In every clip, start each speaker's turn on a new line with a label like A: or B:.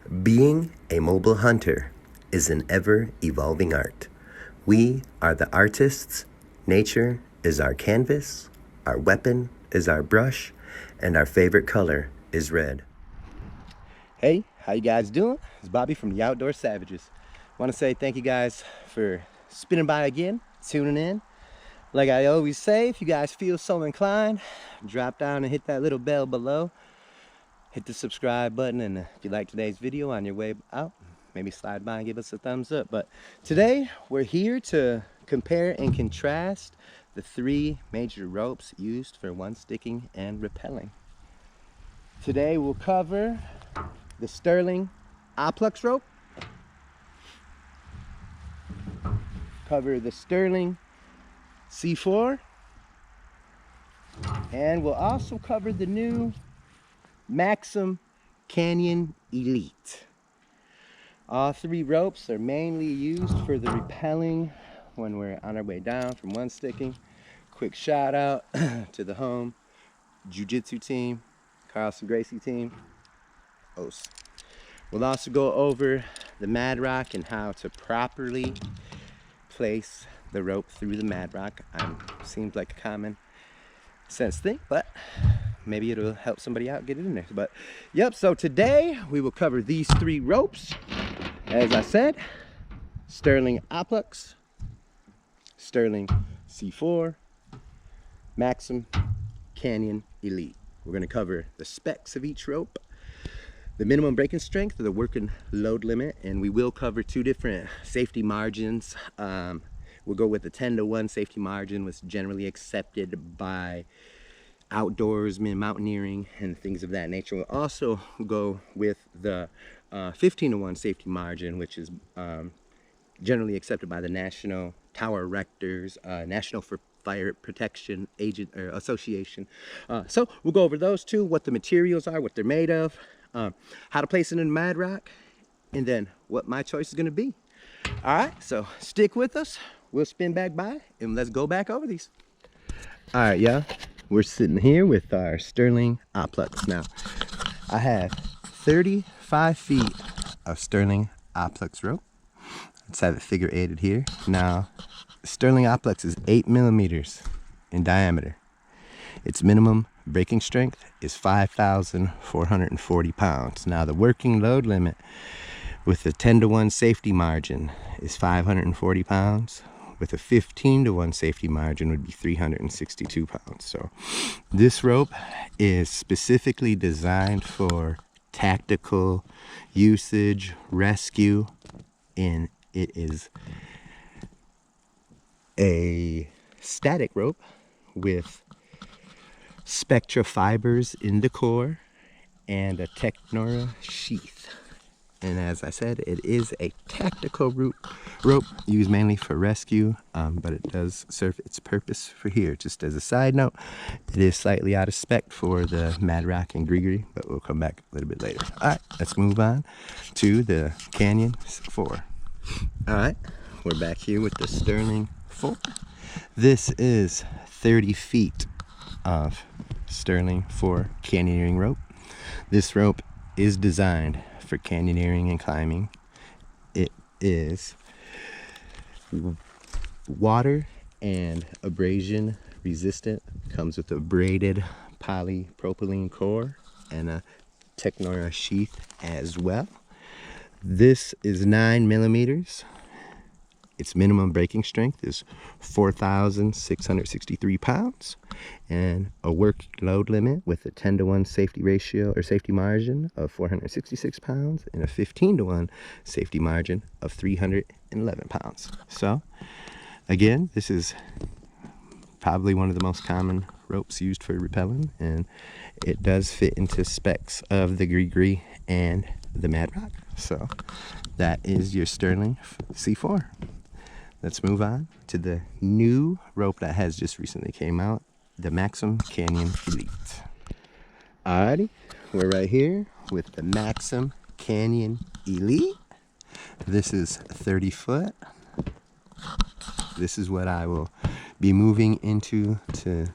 A: Being a mobile hunter is an ever-evolving art. We are the artists, nature is our canvas, our weapon is our brush, and our favorite color is red. Hey, how you guys doing? It's Bobby from the Outdoor Savages. I want to say thank you guys for spinning by again, tuning in. Like I always say, if you guys feel so inclined, drop down and hit that little bell below. Hit the subscribe button, and if you like today's video on your way out, maybe slide by and give us a thumbs up. But today we're here to compare and contrast the three major ropes used for one sticking and rappelling. Today we'll cover the Sterling Oplux rope, cover the Sterling C4, and we'll also cover the new Maxim Canyon Elite. All three ropes are mainly used for the rappelling when we're on our way down from one sticking. Quick shout out to the home jiu-jitsu team, Carlson Gracie team, OS. We'll also go over the Mad Rock and how to properly place the rope through the Mad Rock. Seems like a common sense thing, but maybe it'll help somebody out get it in there. But yep, so today we will cover these three ropes. As I said, Sterling Oplux, Sterling C4, Maxim Canyon Elite. We're going to cover the specs of each rope, the minimum breaking strength, the working load limit, and we will cover two different safety margins. We'll go with the 10-to-1 safety margin, which is generally accepted by outdoorsmen, mountaineering, and things of that nature. We'll also go with the 15-to-1 safety margin, which is generally accepted by the National Tower Erectors, National Fire Protection Association. So we'll go over those two, what the materials are, what they're made of, how to place it in Mad Rock, and then what my choice is going to be. All right, so stick with us. We'll spin back by and let's go back over these. All right, y'all. We're sitting here with our Sterling Oplux. Now, I have 35 feet of Sterling Oplux rope. Let's have it figure eighted here. Now, Sterling Oplux is 8 millimeters in diameter. Its minimum breaking strength is 5,440 pounds. Now, the working load limit with the 10-to-1 safety margin is 540 pounds. With a 15-to-1 safety margin would be 362 pounds. So this rope is specifically designed for tactical usage, rescue, and it is a static rope with spectra fibers in the core and a Technora sheath. And as I said, it is a tactical rope used mainly for rescue, but it does serve its purpose for here. Just as a side note, it is slightly out of spec for the Mad Rock and Gregory, but we'll come back a little bit later. All right, let's move on to the Canyon 4. All right, we're back here with the Sterling 4. This is 30 feet of Sterling 4 canyoneering rope. This rope is designed for canyoneering and climbing. It is water and abrasion resistant. Comes with a braided polypropylene core and a Technora sheath as well. This is 9 millimeters. Its minimum breaking strength is 4,663 pounds, and a work load limit with a 10-to-1 safety ratio or safety margin of 466 pounds and a 15-to-1 safety margin of 311 pounds. So again, this is probably one of the most common ropes used for rappelling, and it does fit into specs of the Gregory and the Mad Rock. So that is your Sterling C4. Let's move on to the new rope that has just recently came out, the Maxim Canyon Elite. Alrighty, we're right here with the Maxim Canyon Elite. This is 30 foot. This is what I will be moving into to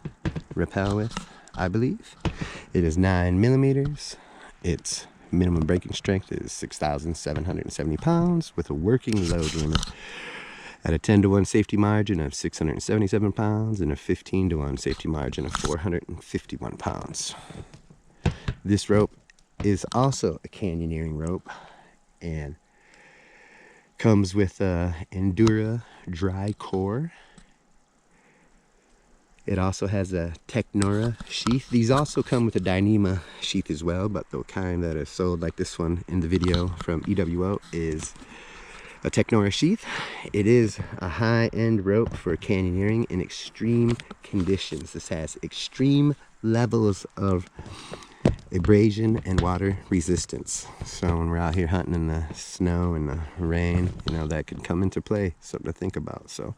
A: rappel with, I believe. It is 9 millimeters. Its Minimum braking strength is 6,770 pounds with a working load limit at a 10-to-1 safety margin of 677 pounds and a 15-to-1 safety margin of 451 pounds. This rope is also a canyoneering rope and comes with a Endura dry core. It also has a Technora sheath. These also come with a Dyneema sheath as well, but the kind that is sold like this one in the video from EWO is a Technora sheath. It is a high-end rope for canyoneering in extreme conditions. This has extreme levels of abrasion and water resistance. So when we're out here hunting in the snow and the rain, you know, that could come into play. Something to think about. So,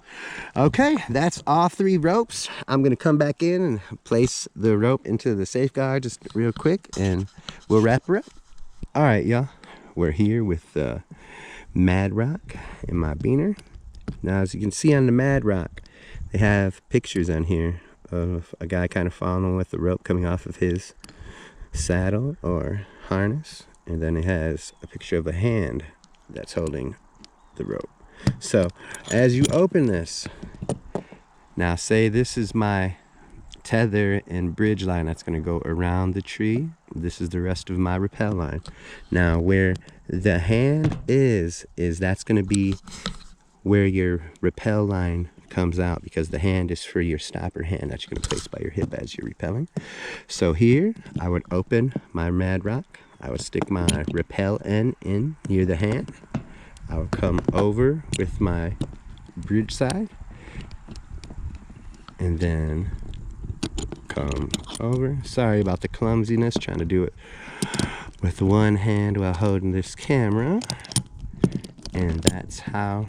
A: okay, that's all 3 ropes. I'm gonna come back in and place the rope into the safeguard just real quick and we'll wrap her up. All right, y'all, we're here with Mad Rock in my beaner. Now, as you can see on the Mad Rock, they have pictures on here of a guy kind of following with the rope coming off of his saddle or harness, and then it has a picture of a hand that's holding the rope. So as you open this, now say this is my tether and bridge line that's going to go around the tree. This is the rest of my rappel line. Now where the hand is that's going to be where your rappel line comes out, because the hand is for your stopper hand that you're going to place by your hip as you're rappelling. So here I would open my Mad Rock, I would stick my rappel end in near the hand, I would come over with my bridge side and then come over. Sorry about the clumsiness, trying to do it with one hand while holding this camera, and that's how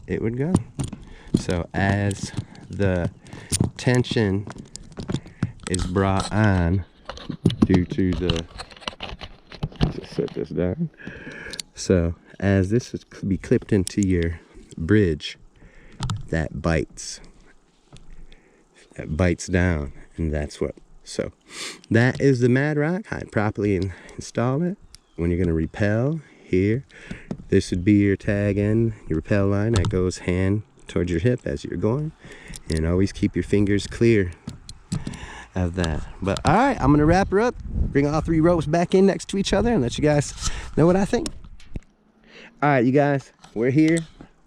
A: it would go. So as the tension is brought on due to the, just set this down. So as this is be clipped into your bridge, that bites down, and that's what. So that is the Mad Rock. I'd properly install it. When you're going to rappel here, this would be your tag end, your rappel line that goes hand towards your hip as you're going, and always keep your fingers clear of that. But all right, I'm gonna wrap her up, bring all 3 ropes back in next to each other, and let you guys know what I think. All right, you guys, we're here.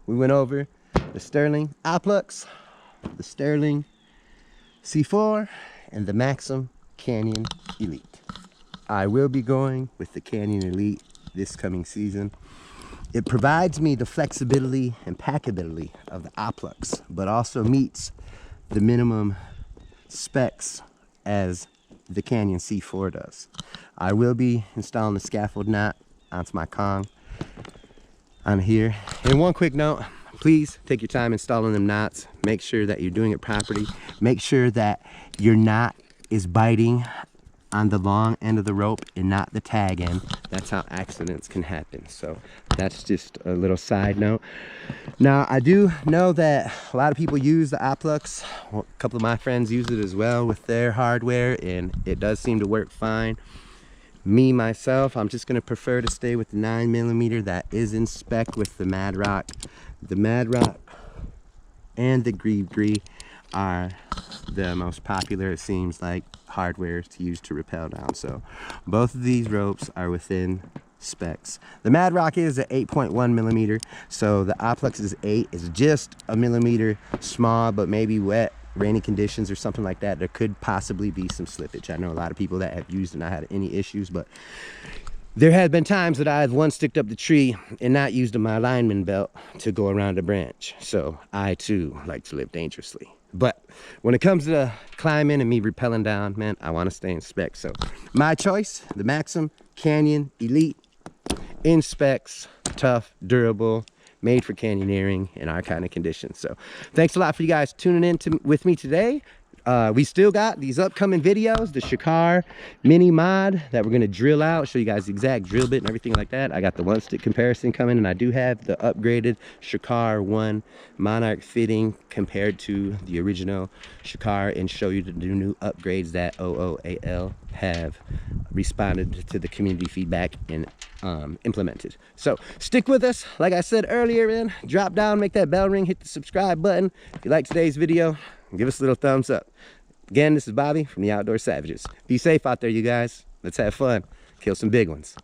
A: We went over the Sterling Oplux, the Sterling C4, and the Maxim Canyon Elite. I will be going with the Canyon Elite this coming season. It provides me the flexibility and packability of the Oplux, but also meets the minimum specs as the Canyon C4 does. I will be installing the scaffold knot onto my Kong on here. And one quick note, please take your time installing them knots. Make sure that you're doing it properly. Make sure that your knot is biting on the long end of the rope and not the tag end. That's how accidents can happen. So that's just a little side note. Now I do know that a lot of people use the Oplux. Well, a couple of my friends use it as well with their hardware, and it does seem to work fine. Me myself, I'm just going to prefer to stay with the 9mm that is in spec with the Mad Rock. The Mad Rock and the Gree are the most popular, it seems like, hardware to use to rappel down. So both of these ropes are within specs. The Mad Rock is at 8.1mm, so the Oplux is 8. It's just a millimeter small, but maybe wet, rainy conditions or something like that, there could possibly be some slippage. I know a lot of people that have used and not had any issues, but there have been times that I've sticked up the tree and not used my lineman belt to go around a branch. So I too like to live dangerously. But when it comes to climbing and me rappelling down, man, I want to stay in specs. So my choice, the Maxim Canyon Elite, in specs, tough, durable, made for canyoneering in our kind of conditions. So thanks a lot for you guys tuning in with me today. we still got these upcoming videos, the Shakar mini mod that we're going to drill out, show you guys the exact drill bit and everything like that. I got the one stick comparison coming, and I do have the upgraded Shakar 1 Monarch fitting compared to the original Shakar, and show you the new upgrades that OOAL have responded to the community feedback and implemented. So stick with us. Like I said earlier, man, drop down, make that bell ring, hit the subscribe button. If you like today's video, give us a little thumbs up. Again, this is Bobby from the Outdoor Savages. Be safe out there, you guys. Let's have fun. Kill some big ones.